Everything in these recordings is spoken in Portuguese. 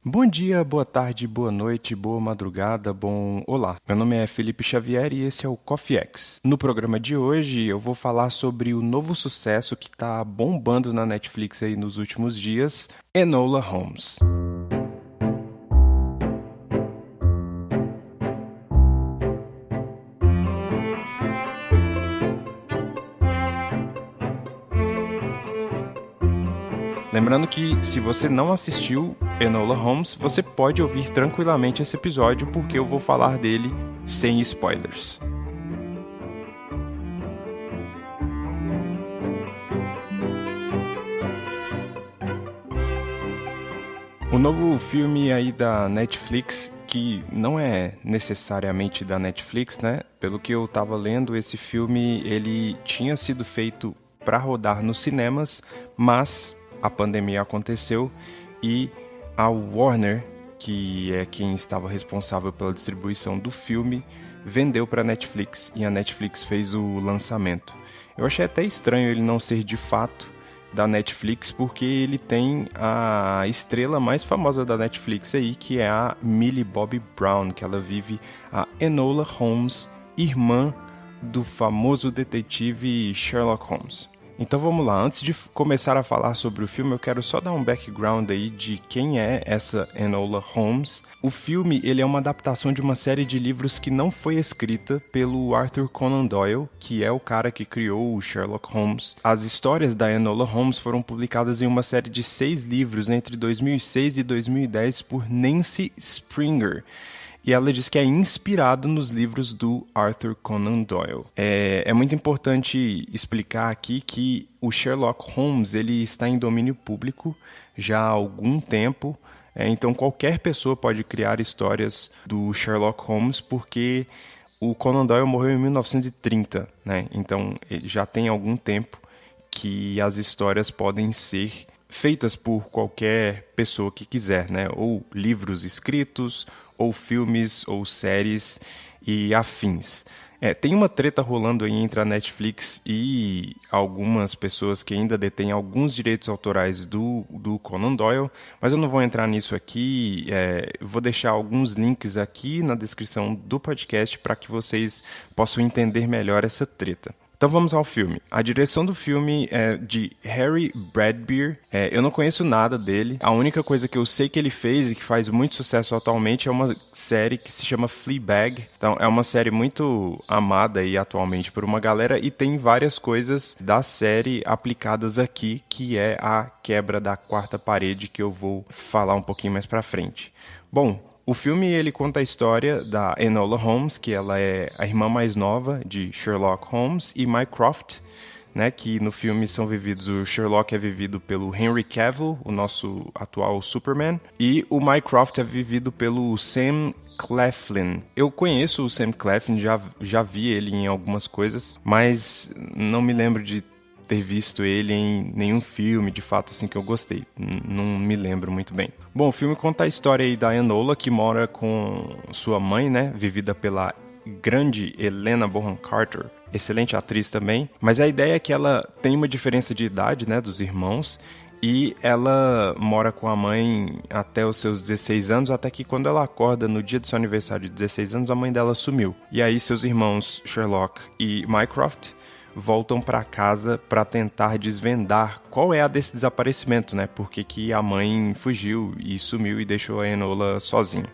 Bom dia, boa tarde, boa noite, boa madrugada, olá. Meu nome é Felipe Xavier e esse é o Coffee X. No programa de hoje eu vou falar sobre o novo sucesso que está bombando na Netflix aí nos últimos dias, Enola Holmes. Lembrando que, se você não assistiu Enola Holmes, você pode ouvir tranquilamente esse episódio porque eu vou falar dele sem spoilers. O novo filme aí da Netflix, que não é necessariamente da Netflix, né? Pelo que eu tava lendo, esse filme ele tinha sido feito para rodar nos cinemas, mas a pandemia aconteceu e a Warner, que é quem estava responsável pela distribuição do filme, vendeu para a Netflix e a Netflix fez o lançamento. Eu achei até estranho ele não ser de fato da Netflix, porque ele tem a estrela mais famosa da Netflix aí, que é a Millie Bobby Brown, que ela vive a Enola Holmes, irmã do famoso detetive Sherlock Holmes. Então vamos lá, antes de começar a falar sobre o filme, eu quero só dar um background aí de quem é essa Enola Holmes. O filme ele é uma adaptação de uma série de livros que não foi escrita pelo Arthur Conan Doyle, que é o cara que criou o Sherlock Holmes. As histórias da Enola Holmes foram publicadas em uma série de 6 livros entre 2006 e 2010 por Nancy Springer. E ela diz que é inspirado nos livros do Arthur Conan Doyle. É muito importante explicar aqui que o Sherlock Holmes ele está em domínio público já há algum tempo. Então qualquer pessoa pode criar histórias do Sherlock Holmes, porque o Conan Doyle morreu em 1930, né? Então já tem algum tempo que as histórias podem ser feitas por qualquer pessoa que quiser, né? Ou livros escritos, ou filmes, ou séries e afins. Tem uma treta rolando aí entre a Netflix e algumas pessoas que ainda detêm alguns direitos autorais do Conan Doyle, mas eu não vou entrar nisso aqui. Vou deixar alguns links aqui na descrição do podcast para que vocês possam entender melhor essa treta. Então vamos ao filme. A direção do filme é de Harry Bradbeer. Eu não conheço nada dele. A única coisa que eu sei que ele fez e que faz muito sucesso atualmente é uma série que se chama Fleabag. Então é uma série muito amada aí atualmente por uma galera e tem várias coisas da série aplicadas aqui, que é a quebra da quarta parede, que eu vou falar um pouquinho mais pra frente. Bom, o filme ele conta a história da Enola Holmes, que ela é a irmã mais nova de Sherlock Holmes, e Mycroft, né, que no filme são vividos, o Sherlock é vivido pelo Henry Cavill, o nosso atual Superman, e o Mycroft é vivido pelo Sam Claflin. Eu conheço o Sam Claflin, já vi ele em algumas coisas, mas não me lembro de ter visto ele em nenhum filme, de fato, assim, que eu gostei. Não me lembro muito bem. Bom, o filme conta a história aí da Enola, que mora com sua mãe, né, vivida pela grande Helena Bonham Carter, excelente atriz também, mas a ideia é que ela tem uma diferença de idade, né, dos irmãos, e ela mora com a mãe até os seus 16 anos, até que quando ela acorda no dia do seu aniversário de 16 anos, a mãe dela sumiu. E aí seus irmãos Sherlock e Mycroft voltam para casa para tentar desvendar qual é a desse desaparecimento, né? Porque que a mãe fugiu e sumiu e deixou a Enola sozinha.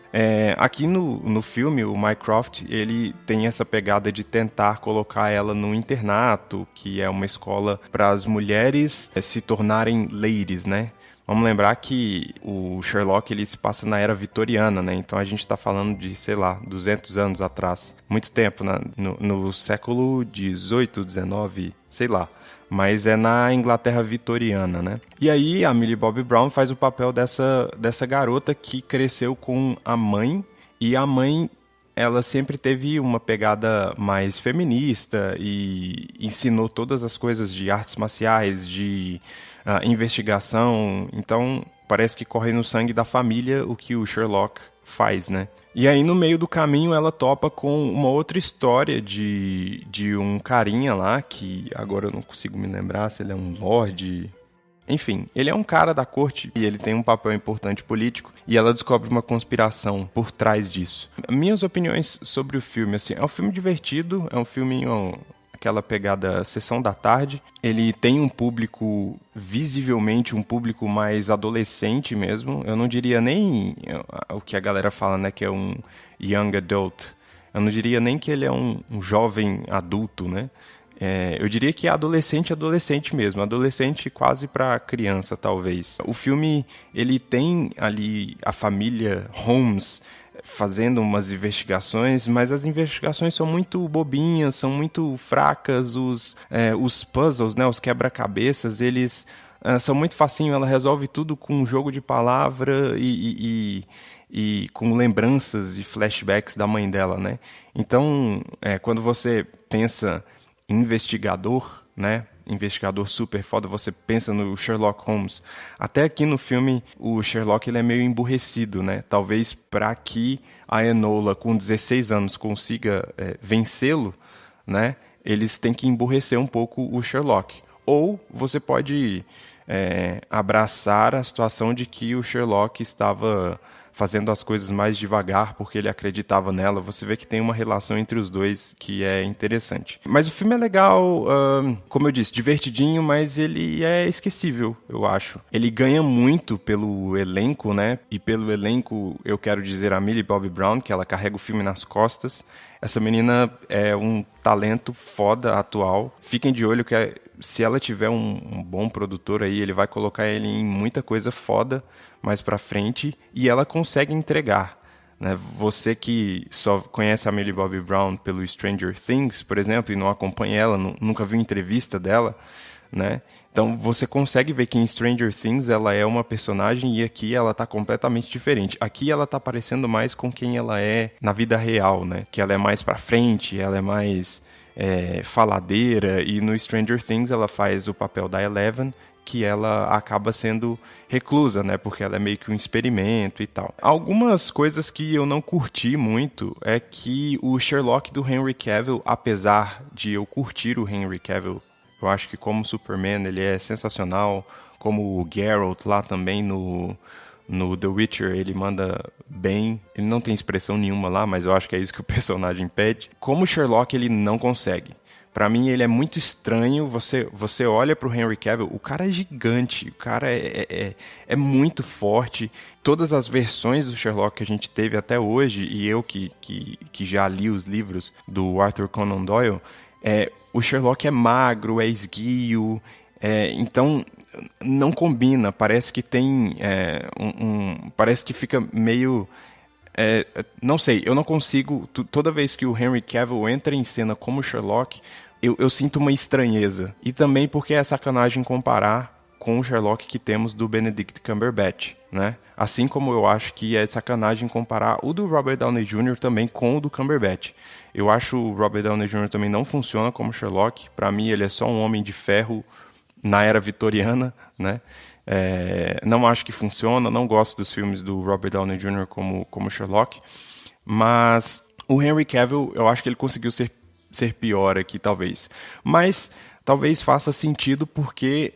Aqui no filme, o Mycroft, ele tem essa pegada de tentar colocar ela no internato, que é uma escola para as mulheres se tornarem ladies, né? Vamos lembrar que o Sherlock ele se passa na era vitoriana, né? Então a gente está falando de, sei lá, 200 anos atrás. Muito tempo, no século XVIII, XIX, sei lá. Mas é na Inglaterra vitoriana, né? E aí a Millie Bobby Brown faz o papel dessa garota que cresceu com a mãe. E a mãe, ela sempre teve uma pegada mais feminista e ensinou todas as coisas de artes marciais, de investigação. Então parece que corre no sangue da família o que o Sherlock faz, né? E aí no meio do caminho ela topa com uma outra história de um carinha lá, que agora eu não consigo me lembrar se ele é um lord. Enfim, ele é um cara da corte e ele tem um papel importante político e ela descobre uma conspiração por trás disso. Minhas opiniões sobre o filme, assim, é um filme divertido, é um filme aquela pegada sessão da tarde. Ele tem um público, visivelmente um público mais adolescente mesmo. Eu não diria nem o que a galera fala, né, que é um young adult. Eu não diria nem que ele é um jovem adulto, né? Eu diria que é adolescente mesmo, adolescente quase para criança, talvez. O filme, ele tem ali a família Holmes fazendo umas investigações, mas as investigações são muito bobinhas, são muito fracas, os puzzles, né, os quebra-cabeças, eles são muito facinho, ela resolve tudo com um jogo de palavra e com lembranças e flashbacks da mãe dela, né? Então, quando você pensa em investigador, né? Investigador super foda, você pensa no Sherlock Holmes. Até aqui no filme, o Sherlock ele é meio emburrecido, né? Talvez para que a Enola, com 16 anos, consiga vencê-lo, né? Eles têm que emburrecer um pouco o Sherlock. Ou você pode abraçar a situação de que o Sherlock estava fazendo as coisas mais devagar porque ele acreditava nela. Você vê que tem uma relação entre os dois que é interessante. Mas o filme é legal, como eu disse, divertidinho, mas ele é esquecível, eu acho. Ele ganha muito pelo elenco, né? E pelo elenco eu quero dizer a Millie Bobby Brown, que ela carrega o filme nas costas. Essa menina é um talento foda atual. Fiquem de olho que se ela tiver um bom produtor aí, ele vai colocar ele em muita coisa foda mais pra frente e ela consegue entregar, né? Você que só conhece a Millie Bobby Brown pelo Stranger Things, por exemplo, e não acompanha ela, nunca viu entrevista dela, né? Então você consegue ver que em Stranger Things ela é uma personagem e aqui ela tá completamente diferente. Aqui ela tá parecendo mais com quem ela é na vida real, né? Que ela é mais pra frente, ela é mais faladeira, e no Stranger Things ela faz o papel da Eleven, que ela acaba sendo reclusa, né? Porque ela é meio que um experimento e tal. Algumas coisas que eu não curti muito é que o Sherlock do Henry Cavill, apesar de eu curtir o Henry Cavill, eu acho que como Superman ele é sensacional, como o Geralt lá também no The Witcher, ele manda bem. Ele não tem expressão nenhuma lá, mas eu acho que é isso que o personagem pede. Como Sherlock, ele não consegue. Pra mim, ele é muito estranho. Você olha pro Henry Cavill, o cara é gigante, o cara é muito forte. Todas as versões do Sherlock que a gente teve até hoje, e eu que já li os livros do Arthur Conan Doyle, o Sherlock é magro, é esguio, então não combina. Parece que tem parece que fica meio... não sei, eu não consigo... Toda vez que o Henry Cavill entra em cena como Sherlock, eu sinto uma estranheza. E também porque é sacanagem comparar com o Sherlock que temos do Benedict Cumberbatch, né? Assim como eu acho que é sacanagem comparar o do Robert Downey Jr. também com o do Cumberbatch. Eu acho o Robert Downey Jr. também não funciona como Sherlock. Pra mim, ele é só um homem de ferro na era vitoriana, né? Não acho que funciona, não gosto dos filmes do Robert Downey Jr. como Sherlock, mas o Henry Cavill, eu acho que ele conseguiu ser pior aqui, talvez. Mas talvez faça sentido porque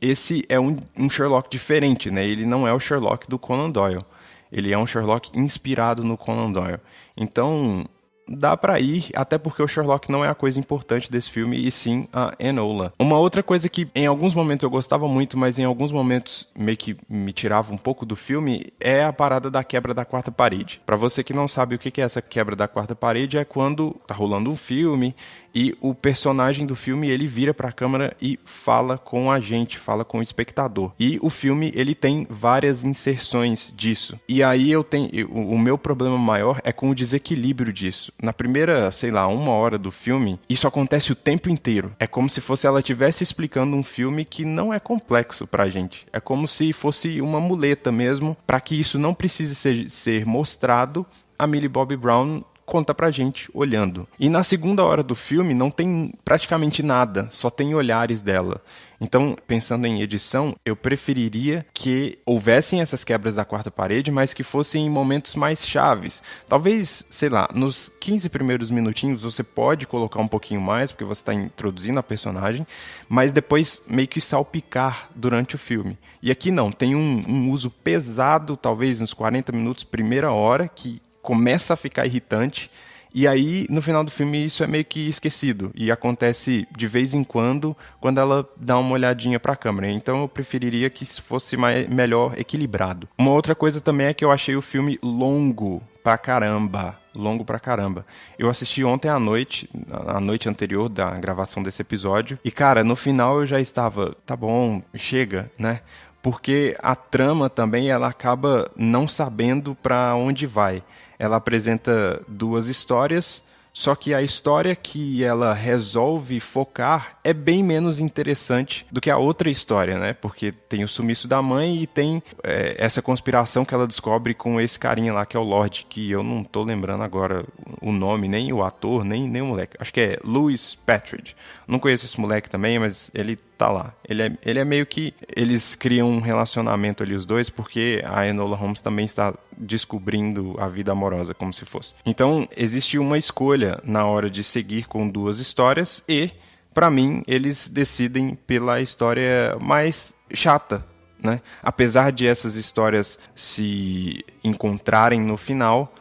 esse é um Sherlock diferente, né? Ele não é o Sherlock do Conan Doyle. Ele é um Sherlock inspirado no Conan Doyle. Então, dá pra ir, até porque o Sherlock não é a coisa importante desse filme, e sim a Enola. Uma outra coisa que em alguns momentos eu gostava muito, mas em alguns momentos meio que me tirava um pouco do filme, é a parada da quebra da quarta parede. Pra você que não sabe o que é essa quebra da quarta parede, é quando tá rolando um filme e o personagem do filme, ele vira pra câmera e fala com a gente, fala com o espectador. E o filme, ele tem várias inserções disso. E aí o meu problema maior é com o desequilíbrio disso. Na primeira, sei lá, 1 hora do filme, isso acontece o tempo inteiro. É como se fosse ela estivesse explicando um filme que não é complexo pra gente. É como se fosse uma muleta mesmo, pra que isso não precise ser mostrado. A Millie Bobby Brown conta pra gente olhando. E na segunda hora do filme não tem praticamente nada, só tem olhares dela. Então, pensando em edição, eu preferiria que houvessem essas quebras da quarta parede, mas que fossem em momentos mais chaves. Talvez, sei lá, nos 15 primeiros minutinhos você pode colocar um pouquinho mais, porque você está introduzindo a personagem, mas depois meio que salpicar durante o filme. E aqui não, tem um uso pesado, talvez nos 40 minutos, primeira hora, que começa a ficar irritante. E aí, no final do filme, isso é meio que esquecido. E acontece de vez em quando ela dá uma olhadinha pra câmera. Então eu preferiria que fosse melhor equilibrado. Uma outra coisa também é que eu achei o filme longo pra caramba. Longo pra caramba. Eu assisti ontem à noite, a noite anterior da gravação desse episódio. E, cara, no final eu já estava, tá bom, chega, né? Porque a trama também, ela acaba não sabendo pra onde vai. Ela apresenta duas histórias, só que a história que ela resolve focar é bem menos interessante do que a outra história, né? Porque tem o sumiço da mãe e tem essa conspiração que ela descobre com esse carinha lá, que é o Lorde, que eu não tô lembrando agora o nome, nem o ator, nem o moleque. Acho que é Louis Patridge. Não conheço esse moleque também, mas ele tá lá. Ele é meio que... Eles criam um relacionamento ali, os dois, porque a Enola Holmes também está descobrindo a vida amorosa, como se fosse. Então, existe uma escolha na hora de seguir com duas histórias e, pra mim, eles decidem pela história mais chata, né? Apesar de essas histórias se encontrarem no final,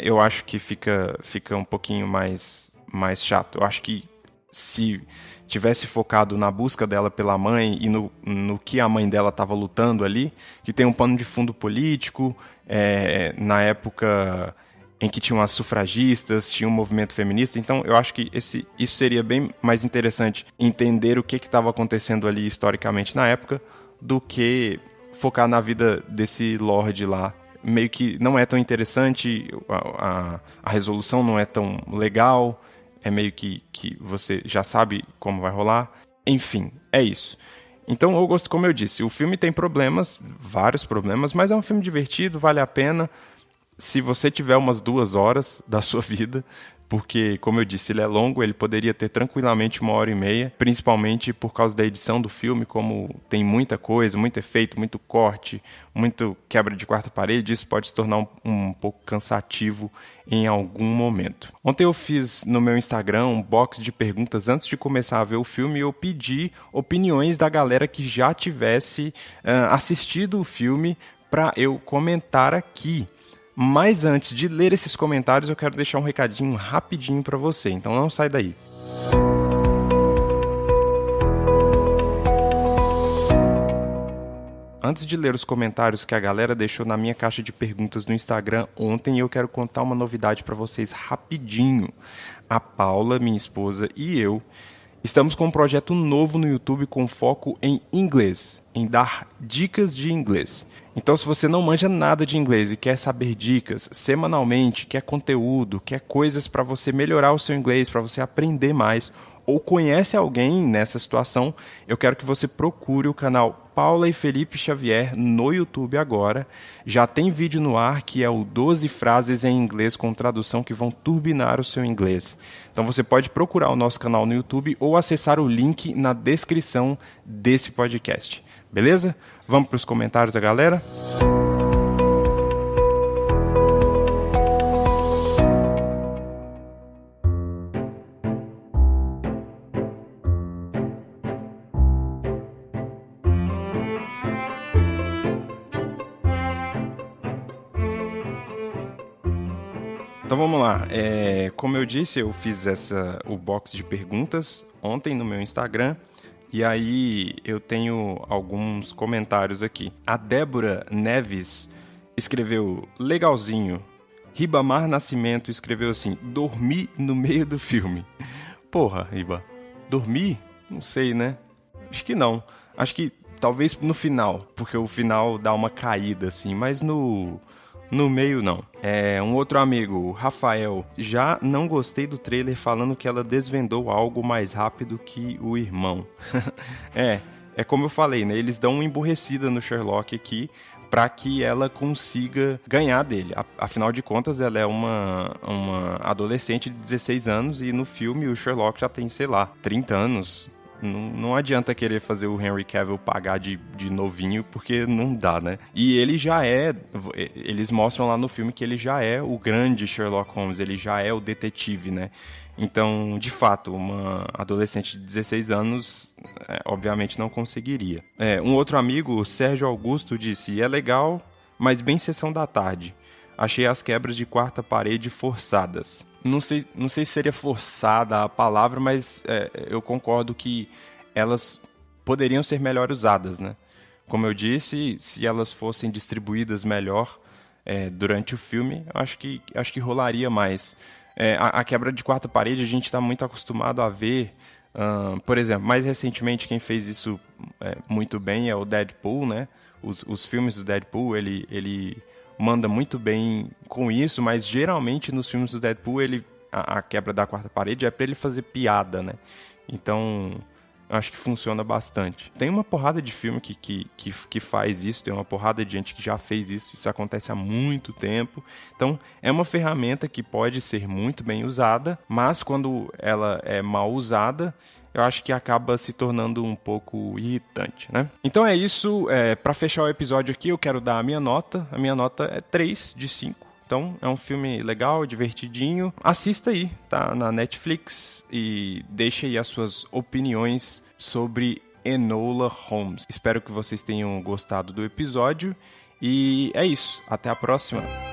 eu acho que fica um pouquinho mais chato. Eu acho que se tivesse focado na busca dela pela mãe e no que a mãe dela estava lutando ali, que tem um pano de fundo político, na época em que tinham as sufragistas, tinha um movimento feminista, então eu acho que isso seria bem mais interessante, entender o que estava acontecendo ali historicamente na época, do que focar na vida desse Lorde lá. Meio que não é tão interessante, a resolução não é tão legal, é meio que você já sabe como vai rolar. Enfim, é isso. Então eu gosto, como eu disse, o filme tem problemas, vários problemas, mas é um filme divertido, vale a pena se você tiver umas 2 horas da sua vida, porque, como eu disse, ele é longo, ele poderia ter tranquilamente 1h30, principalmente por causa da edição do filme, como tem muita coisa, muito efeito, muito corte, muito quebra de quarta parede, isso pode se tornar um pouco cansativo em algum momento. Ontem eu fiz no meu Instagram um box de perguntas antes de começar a ver o filme e eu pedi opiniões da galera que já tivesse assistido o filme para eu comentar aqui. Mas antes de ler esses comentários, eu quero deixar um recadinho rapidinho para você, então não sai daí. Antes de ler os comentários que a galera deixou na minha caixa de perguntas no Instagram ontem, eu quero contar uma novidade para vocês rapidinho. A Paula, minha esposa, e eu estamos com um projeto novo no YouTube com foco em inglês, em dar dicas de inglês. Então, se você não manja nada de inglês e quer saber dicas semanalmente, quer conteúdo, quer coisas para você melhorar o seu inglês, para você aprender mais, ou conhece alguém nessa situação, eu quero que você procure o canal Paula e Felipe Xavier no YouTube agora. Já tem vídeo no ar que é o 12 frases em inglês com tradução que vão turbinar o seu inglês. Então você pode procurar o nosso canal no YouTube ou acessar o link na descrição desse podcast. Beleza? Vamos para os comentários da galera? Então vamos lá, como eu disse, eu fiz o box de perguntas ontem no meu Instagram e aí eu tenho alguns comentários aqui. A Débora Neves escreveu legalzinho, Ribamar Nascimento escreveu assim, dormi no meio do filme. Porra, Riba, dormi? Não sei, né? Acho que não, acho que talvez no final, porque o final dá uma caída assim, mas no meio, não. Um outro amigo, o Rafael, já não gostei do trailer falando que ela desvendou algo mais rápido que o irmão. É como eu falei, né? Eles dão uma emburrecida no Sherlock aqui, para que ela consiga ganhar dele. Afinal de contas, ela é uma adolescente de 16 anos e no filme o Sherlock já tem, sei lá, 30 anos. Não adianta querer fazer o Henry Cavill pagar de novinho, porque não dá, né? E ele já é... Eles mostram lá no filme que ele já é o grande Sherlock Holmes, ele já é o detetive, né? Então, de fato, uma adolescente de 16 anos, obviamente, não conseguiria. Um outro amigo, o Sérgio Augusto, disse: é legal, mas bem sessão da tarde. Achei as quebras de quarta parede forçadas. Não sei se seria forçada a palavra, mas eu concordo que elas poderiam ser melhor usadas, né? Como eu disse, se elas fossem distribuídas melhor durante o filme, acho que rolaria mais. A quebra de quarta parede a gente está muito acostumado a ver. Por exemplo, mais recentemente quem fez isso muito bem é o Deadpool, né? Os filmes do Deadpool, ele manda muito bem com isso, mas geralmente nos filmes do Deadpool a quebra da quarta parede é para ele fazer piada, né? Então, acho que funciona bastante. Tem uma porrada de filme que faz isso, tem uma porrada de gente que já fez isso acontece há muito tempo. Então, é uma ferramenta que pode ser muito bem usada, mas quando ela é mal usada, eu acho que acaba se tornando um pouco irritante, né? Então é isso. Para fechar o episódio aqui, eu quero dar a minha nota. A minha nota é 3 de 5. Então é um filme legal, divertidinho. Assista aí, tá na Netflix, e deixe aí as suas opiniões sobre Enola Holmes. Espero que vocês tenham gostado do episódio. E é isso. Até a próxima.